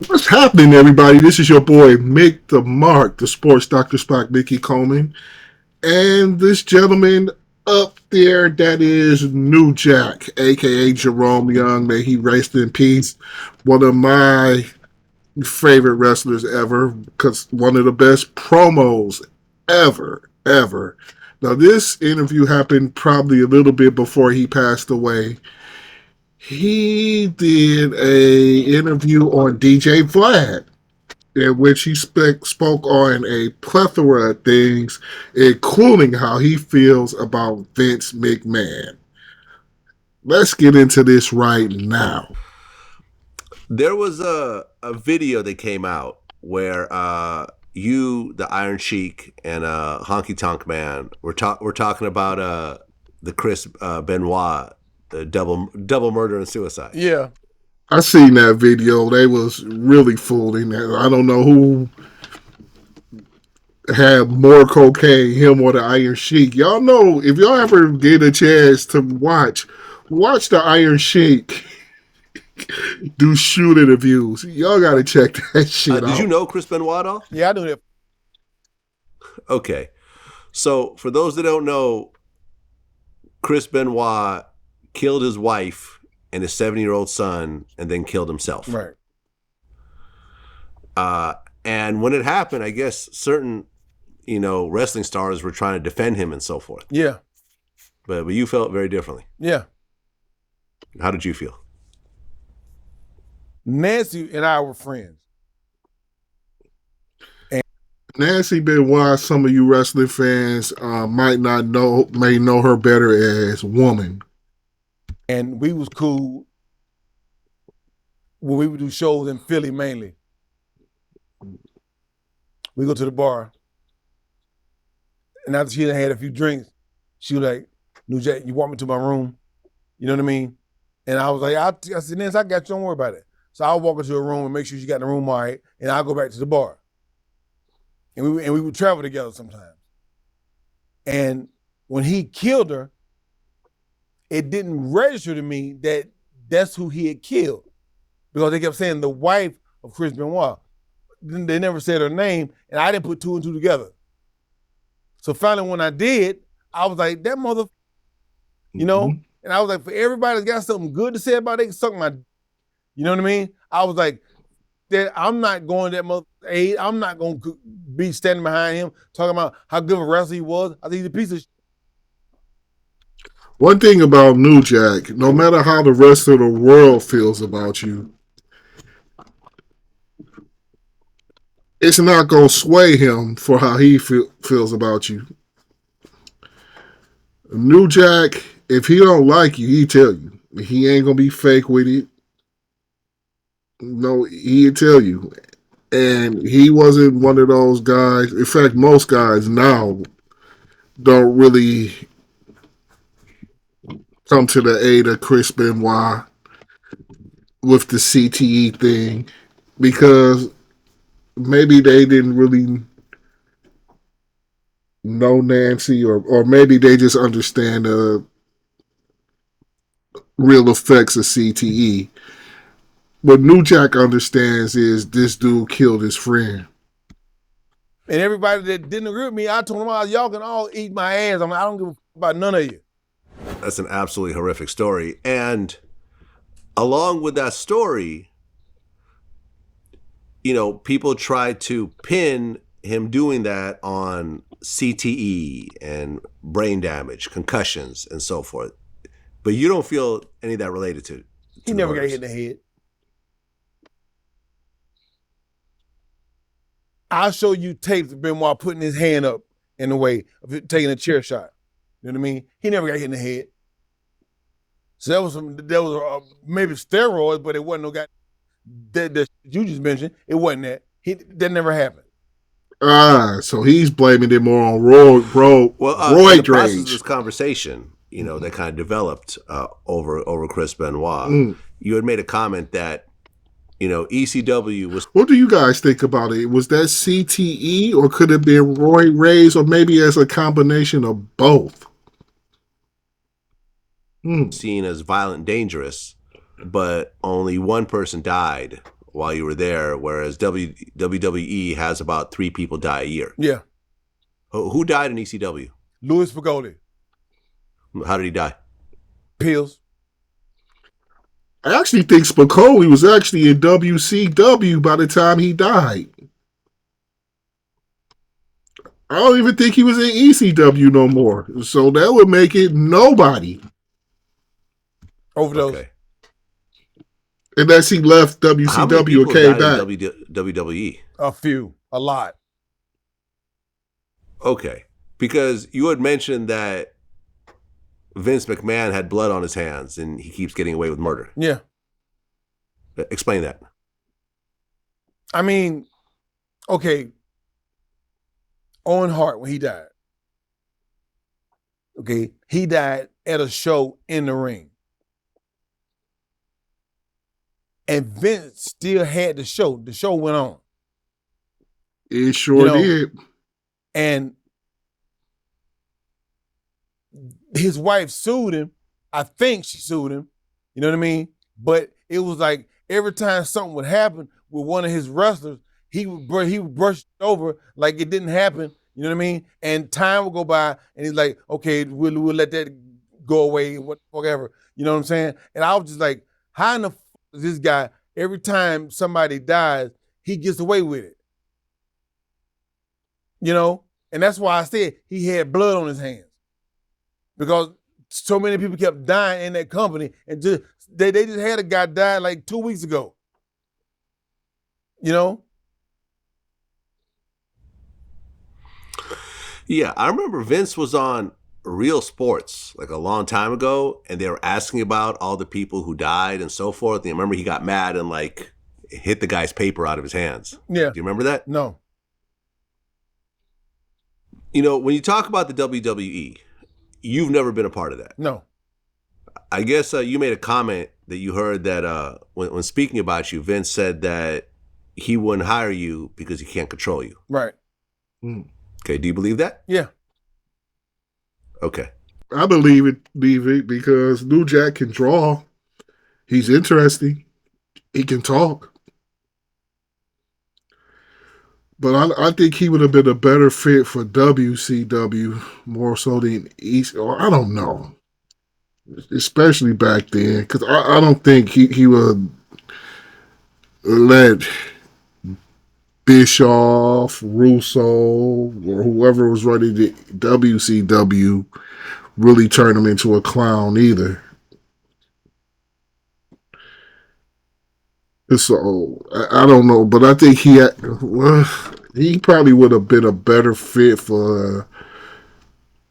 What's happening, everybody? This is your boy, Mick the Mark, the sports Dr. Spock, Mickey Coleman, and this gentleman up there that is New Jack, aka Jerome Young. May he rest in peace. One of my favorite wrestlers ever, because one of the best promos ever. Now, this interview happened probably a little bit before he passed away. He did a interview on DJ Vlad in which he spoke on a plethora of things, including how he feels about Vince McMahon. Let's get into this right now. There was a video that came out where you, the Iron Sheik, and Honky Tonk Man we're talking about the Chris Benoit, the double murder and suicide. Yeah. I seen that video. They was really fooling. I don't know who had more cocaine, him or the Iron Sheik. Y'all know, if y'all ever get a chance to watch the Iron Sheik do shoot interviews. Y'all gotta check that shit out. Did you know Chris Benoit at all? Yeah, I knew that. Okay. So for those that don't know, Chris Benoit killed his wife and his 7-year-old son and then killed himself. Right. And when it happened, I guess certain, wrestling stars were trying to defend him and so forth. Yeah. But you felt very differently. Yeah. How did you feel? Nancy and I were friends. Nancy Benoit, some of you wrestling fans may know her better as Woman. And we was cool when we would do shows in Philly mainly. We go to the bar. And after she had a few drinks, she was like, New Jack, you walk me to my room? You know what I mean? And I was like, I said, Nancy, I got you, don't worry about it. So I'll walk into her room and make sure she got in the room all right, and I'll go back to the bar. And we would travel together sometimes. And when he killed her, it didn't register to me that that's who he had killed. Because they kept saying the wife of Chris Benoit. They never said her name, and I didn't put two and two together. So finally when I did, I was like, that mother, And I was like, for everybody that's got something good to say about it, they can suck my, you know what I mean? I was like, that I'm not going that mother aid. I'm not going to be standing behind him talking about how good of a wrestler he was. I think he's a piece of shit. One thing about New Jack, no matter how the rest of the world feels about you, it's not going to sway him for how he feels about you. New Jack, if he don't like you, he tell you. He ain't going to be fake with it. No, he'd tell you. And he wasn't one of those guys. In fact, most guys now don't really come to the aid of Chris Benoit with the CTE thing because maybe they didn't really know Nancy or maybe they just understand the real effects of CTE. What New Jack understands is this dude killed his friend. And everybody that didn't agree with me, I told them, y'all can all eat my ass. I don't give a fuck about none of you. That's an absolutely horrific story. And along with that story, people try to pin him doing that on CTE and brain damage, concussions, and so forth. But you don't feel any of that related to he never got hit in the head. I'll show you tapes of Benoit putting his hand up in the way of taking a chair shot. You know what I mean? He never got hit in the head. So that was maybe steroids, but it wasn't no guy that you just mentioned. It wasn't that. That never happened. So he's blaming it more on roid in the process rage. Of this conversation, that kind of developed over Chris Benoit. You had made a comment that ECW was. What do you guys think about it? Was that CTE or could it be roid rage or maybe as a combination of both? Seen as violent, dangerous, but only one person died while you were there, whereas WWE has about 3 people die a year. Yeah. Who died in ECW? Louis Spagoli. How did he die? Pills. I actually think Spicoli was actually in WCW by the time he died. I don't even think he was in ECW no more. So that would make it nobody. Overdose. Okay. Unless he left How many WCW people and came died back. in WWE? A few. A lot. Okay. Because you had mentioned that Vince McMahon had blood on his hands and he keeps getting away with murder. Yeah. Explain that. I mean, okay. Owen Hart, when he died. Okay. He died at a show in the ring. And Vince still had the show. The show went on. It sure did. And his wife sued him. I think she sued him. You know what I mean? But it was like every time something would happen with one of his wrestlers, he would brush it over like it didn't happen. You know what I mean? And time would go by, and he's like, "Okay, we'll let that go away, whatever." You know what I'm saying? And I was just like, "How in the f is this guy? Every time somebody dies, he gets away with it." You know, and that's why I said he had blood on his hands, because so many people kept dying in that company, and just they just had a guy die like 2 weeks ago. You know? Yeah, I remember Vince was on Real Sports like a long time ago, and they were asking about all the people who died and so forth. And I remember he got mad and like hit the guy's paper out of his hands. Yeah. Do you remember that? No. You know, when you talk about the WWE, you've never been a part of that. No. I guess you made a comment that you heard that when speaking about you, Vince said that he wouldn't hire you because he can't control you. Right. Okay, do you believe that? Yeah. Okay. I believe it because New Jack can draw. He's interesting. He can talk. But I think he would have been a better fit for WCW more so than East. Or I don't know. Especially back then. Because I don't think he would let Bischoff, Russo, or whoever was running the WCW really turn him into a clown either. So I don't know, but I think he probably would have been a better fit for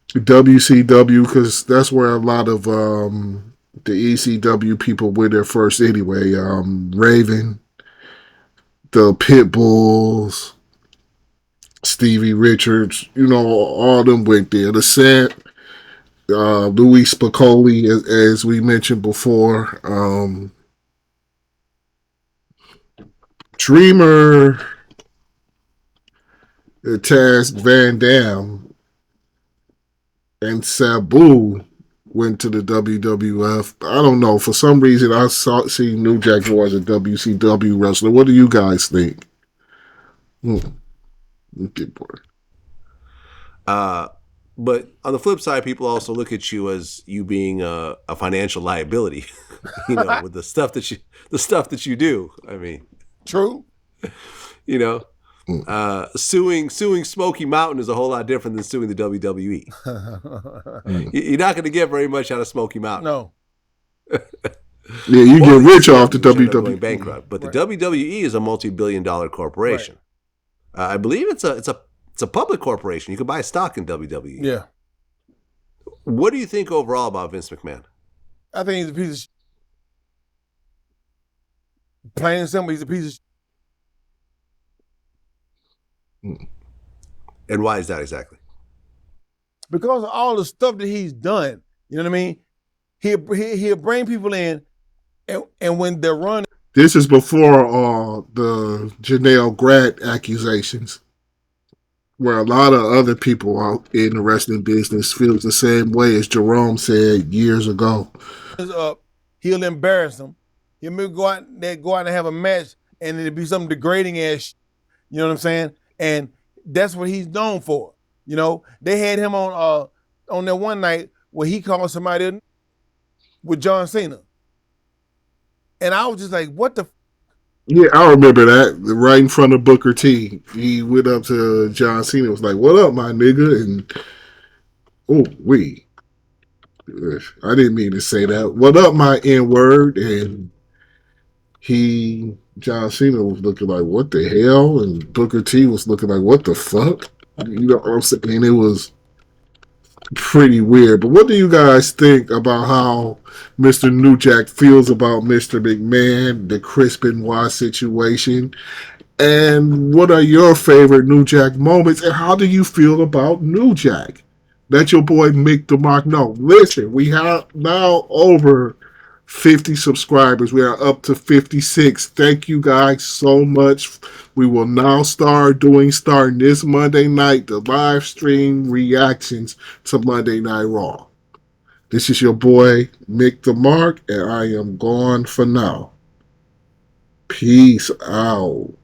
WCW because that's where a lot of the ECW people went there first anyway. Raven, the Pitbulls, Stevie Richards, all them went there. The Set, Louis Spicoli, as we mentioned before. Dreamer, Taz Van Dam, and Sabu went to the WWF. I don't know. For some reason, I seen New Jack more as a WCW wrestler. What do you guys think? Okay, boy. But on the flip side, people also look at you as you being a financial liability. With the stuff that you do. I mean, true. Suing Smoky Mountain is a whole lot different than suing the WWE. You're not going to get very much out of Smoky Mountain. No. Yeah, you get rich off the WWE. Going bankrupt, but the WWE is a multi-billion-dollar corporation. Right. I believe it's a public corporation. You can buy stock in WWE. Yeah. What do you think overall about Vince McMahon? I think he's a piece of shit. Plain and simple, he's a piece of shit. And why is that exactly? Because of all the stuff that he's done. You know what I mean? He'll bring people in, and when they're running. This is before the Janelle Gratt accusations, where a lot of other people out in the wrestling business feels the same way as Jerome said years ago. He'll embarrass them. He'll go out and have a match, and it'd be some degrading ass. You know what I'm saying? And that's what he's known for. You know, they had him on that one night where he called somebody with John Cena, and I was just like, "What the?" Yeah, I remember that. Right in front of Booker T. He went up to John Cena and was like, "What up, my nigga?" And I didn't mean to say that. What up, my N word? And John Cena was looking like, "What the hell?" And Booker T was looking like, "What the fuck?" You know what I'm saying? It was pretty weird. But what do you guys think about how Mr. New Jack feels about Mr. McMahon, the Chris Benoit situation? And what are your favorite New Jack moments? And how do you feel about New Jack? Let your boy Mick the Mark know. Listen, we have now over 50 subscribers. We are up to 56. Thank you guys so much. We will now starting this Monday night, the live stream reactions to Monday Night Raw. This is your boy Mick the Mark, and I am gone for now. Peace out.